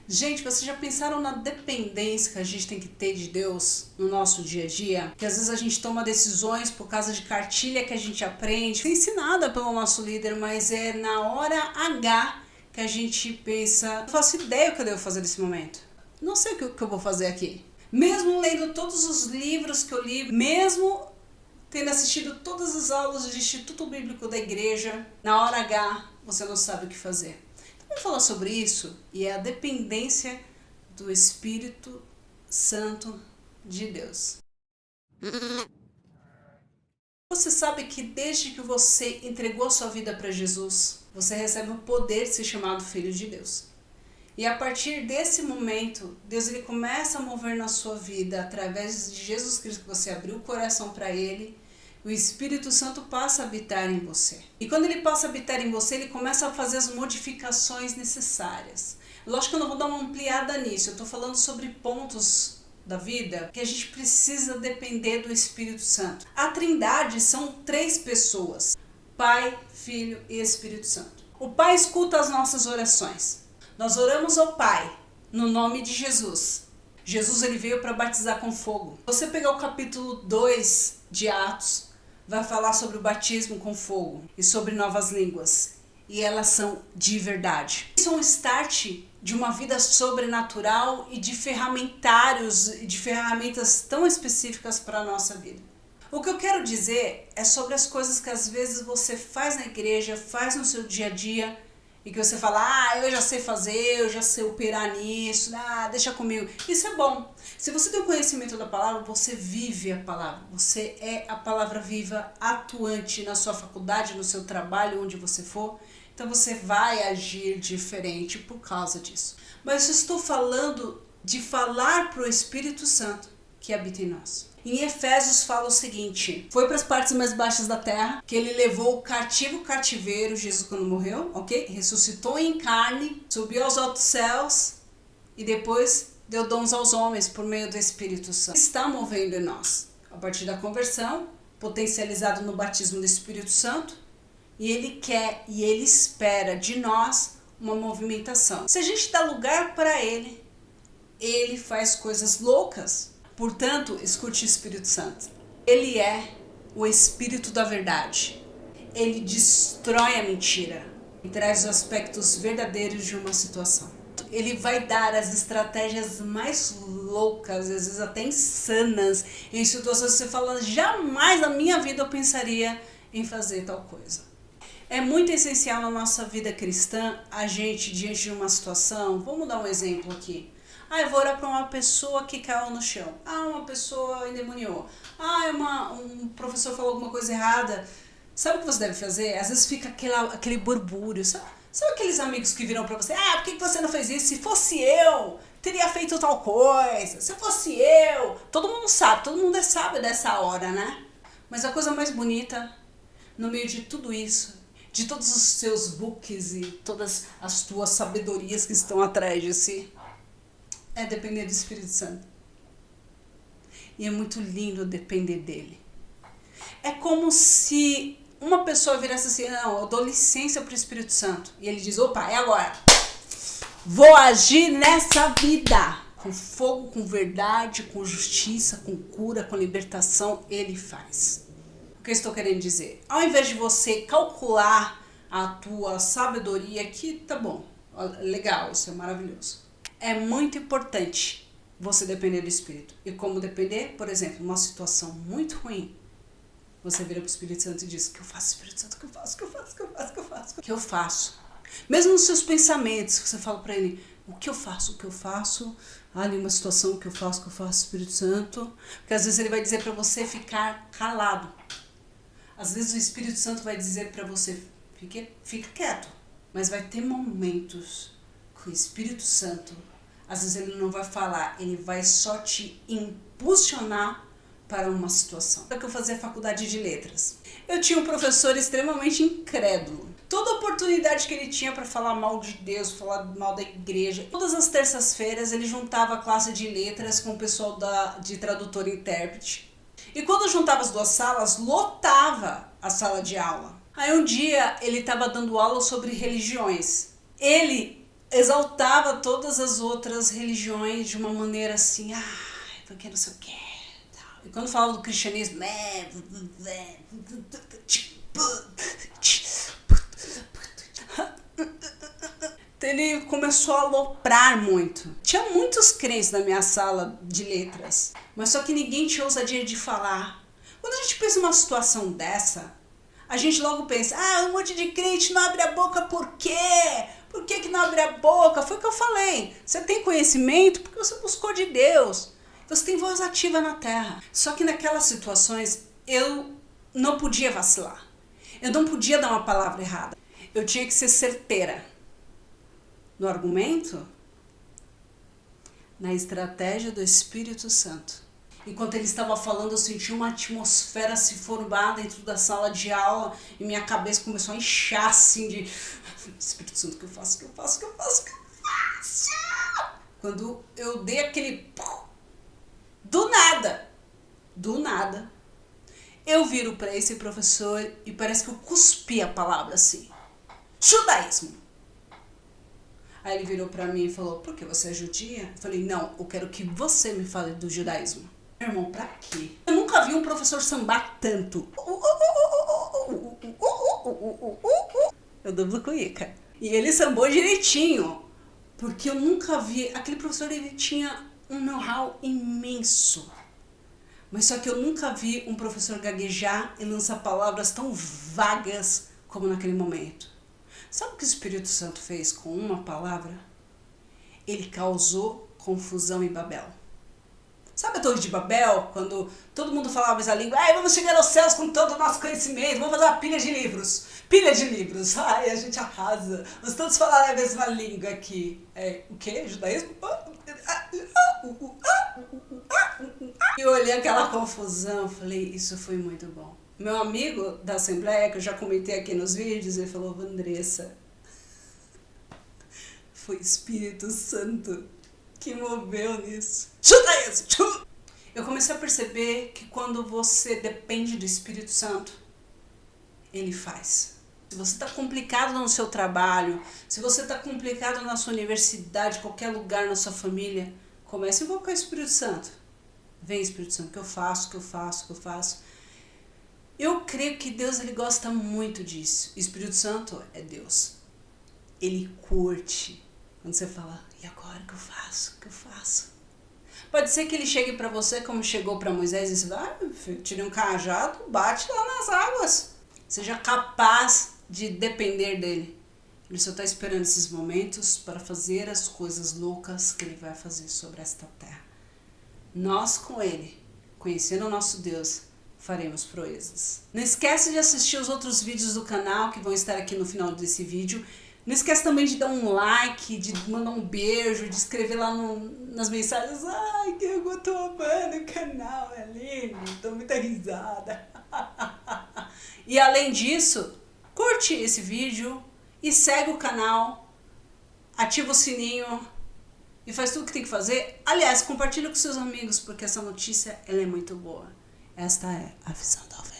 Gente, vocês já pensaram na dependência que a gente tem que ter de Deus no nosso dia a dia? Que às vezes a gente toma decisões por causa de cartilha que a gente aprende, ensinada pelo nosso líder, mas é na hora H que a gente pensa, não faço ideia o que eu devo fazer nesse momento. Não sei o que eu vou fazer aqui. Mesmo lendo todos os livros que eu li, mesmo tendo assistido todas as aulas do Instituto Bíblico da Igreja, na hora H você não sabe o que fazer. Vamos falar sobre isso, e é a dependência do Espírito Santo de Deus. Você sabe que desde que você entregou a sua vida para Jesus, você recebe o poder de ser chamado filho de Deus. E a partir desse momento, Deus ele começa a mover na sua vida através de Jesus Cristo, que você abriu o coração para Ele. O Espírito Santo passa a habitar em você. E quando ele passa a habitar em você, ele começa a fazer as modificações necessárias. Lógico que eu não vou dar uma ampliada nisso, eu estou falando sobre pontos da vida que a gente precisa depender do Espírito Santo. A Trindade são 3 pessoas: Pai, Filho e Espírito Santo. O Pai escuta as nossas orações. Nós oramos ao Pai no nome de Jesus. Jesus ele veio para batizar com fogo. Você pegar o capítulo 2 de Atos, vai falar sobre o batismo com fogo e sobre novas línguas. E elas são de verdade. Isso é um start de uma vida sobrenatural e de ferramentários, de ferramentas tão específicas para a nossa vida. O que eu quero dizer é sobre as coisas que às vezes você faz na igreja, faz no seu dia a dia, e que você fala, eu já sei fazer, eu já sei operar nisso, deixa comigo. Isso é bom. Se você tem o conhecimento da palavra, você vive a palavra. Você é a palavra viva, atuante na sua faculdade, no seu trabalho, onde você for. Então você vai agir diferente por causa disso. Mas eu estou falando de falar para o Espírito Santo que habita em nós. Em Efésios fala o seguinte: foi para as partes mais baixas da terra, que ele levou o cativeiro, Jesus quando morreu, ok? Ressuscitou em carne, subiu aos altos céus e depois deu dons aos homens por meio do Espírito Santo. Está movendo em nós, a partir da conversão, potencializado no batismo do Espírito Santo, e ele quer e ele espera de nós uma movimentação. Se a gente dá lugar para ele, ele faz coisas loucas. Portanto, escute o Espírito Santo. Ele é o Espírito da verdade. Ele destrói a mentira e traz os aspectos verdadeiros de uma situação. Ele vai dar as estratégias mais loucas, às vezes até insanas, em situações que você fala, jamais na minha vida eu pensaria em fazer tal coisa. É muito essencial na nossa vida cristã, a gente, diante de uma situação, vamos dar um exemplo aqui. Eu vou orar para uma pessoa que caiu no chão. Uma pessoa endemoniou. Um professor falou alguma coisa errada. Sabe o que você deve fazer? Às vezes fica aquele burbúrio. Sabe aqueles amigos que viram para você? Por que você não fez isso? Se fosse eu, teria feito tal coisa. Se fosse eu. Todo mundo sabe, todo mundo é sábio dessa hora, né? Mas a coisa mais bonita, no meio de tudo isso, de todos os seus books e todas as tuas sabedorias que estão atrás de si, é depender do Espírito Santo. E é muito lindo depender dele. É como se uma pessoa virasse assim, não, eu dou licença para o Espírito Santo. E ele diz, opa, é agora. Vou agir nessa vida. Com fogo, com verdade, com justiça, com cura, com libertação, ele faz. O que eu estou querendo dizer? Ao invés de você calcular a tua sabedoria, que tá bom, legal, isso é maravilhoso. É muito importante você depender do Espírito. E como depender? Por exemplo, uma situação muito ruim, você vira para o Espírito Santo e diz, o que eu faço, Espírito Santo? O que eu faço? O que eu faço? O que eu faço? O que eu faço? O que eu faço? Mesmo nos seus pensamentos, você fala para ele, o que eu faço? O que eu faço? Ali uma situação, o que eu faço, Espírito Santo? Porque às vezes ele vai dizer para você ficar calado. Às vezes o Espírito Santo vai dizer para você, fica quieto. Mas vai ter momentos que o Espírito Santo, às vezes ele não vai falar, ele vai só te impulsionar para uma situação. Eu fazia faculdade de letras. Eu tinha um professor extremamente incrédulo. Toda oportunidade que ele tinha para falar mal de Deus, falar mal da igreja, todas as terças-feiras ele juntava a classe de letras com o pessoal de tradutor e intérprete. E quando juntava as duas salas, lotava a sala de aula. Aí um dia ele estava dando aula sobre religiões. Ele exaltava todas as outras religiões de uma maneira assim, porque não sei o que. E quando falava do cristianismo, ele começou a aloprar muito. Tinha muitos crentes na minha sala de letras, mas só que ninguém tinha ousadia de falar. Quando a gente pensa numa situação dessa, a gente logo pensa, um monte de crente não abre a boca por quê? Por que não abre a boca? Foi o que eu falei. Você tem conhecimento porque você buscou de Deus. Você tem voz ativa na terra. Só que naquelas situações eu não podia vacilar. Eu não podia dar uma palavra errada. Eu tinha que ser certeira no argumento, na estratégia do Espírito Santo. Enquanto ele estava falando, eu senti uma atmosfera se formar dentro da sala de aula e minha cabeça começou a inchar assim de Espírito Santo, o que eu faço, o que eu faço, o que eu faço, o que eu faço? Quando eu dei aquele do nada, eu viro para esse professor e parece que eu cuspi a palavra assim, judaísmo. Aí ele virou para mim e falou, por que você é judia? Eu falei, não, eu quero que você me fale do judaísmo. Meu irmão, pra quê? Eu nunca vi um professor sambar tanto. Eu dublo cuíca. E ele sambou direitinho, porque eu nunca vi, aquele professor ele tinha um know-how imenso. Mas só que eu nunca vi um professor gaguejar e lançar palavras tão vagas como naquele momento. Sabe o que o Espírito Santo fez com uma palavra? Ele causou confusão em Babel. Sabe a Torre de Babel? Quando todo mundo falava essa língua, vamos chegar aos céus com todo o nosso conhecimento, vamos fazer uma pilha de livros. Pilha de livros. A gente arrasa. Vamos todos falar a mesma língua aqui. O quê? Judaísmo? E eu olhei aquela confusão, falei, isso foi muito bom. Meu amigo da Assembleia, que eu já comentei aqui nos vídeos, ele falou, Andressa, foi Espírito Santo que moveu nisso. Chuta isso! Chuta! Eu comecei a perceber que quando você depende do Espírito Santo, ele faz. Se você está complicado no seu trabalho, se você está complicado na sua universidade, qualquer lugar na sua família, comece a invocar o Espírito Santo. Vem, Espírito Santo, o que eu faço, o que eu faço, o que eu faço. Eu creio que Deus ele gosta muito disso. O Espírito Santo é Deus. Ele curte quando você fala, e agora o que eu faço? O que eu faço? Pode ser que ele chegue para você como chegou para Moisés e você vai, tire um cajado, bate lá nas águas. Seja capaz de depender dele. Ele só está esperando esses momentos para fazer as coisas loucas que ele vai fazer sobre esta terra. Nós com ele, conhecendo o nosso Deus, faremos proezas. Não esquece de assistir os outros vídeos do canal que vão estar aqui no final desse vídeo. Não esquece também de dar um like, de mandar um beijo, de escrever lá nas mensagens. Ai, que eu tô amando o canal, é lindo, tô muita risada. E além disso, curte esse vídeo e segue o canal, ativa o sininho e faz tudo o que tem que fazer. Aliás, compartilha com seus amigos porque essa notícia ela é muito boa. Esta é a visão da ovelha.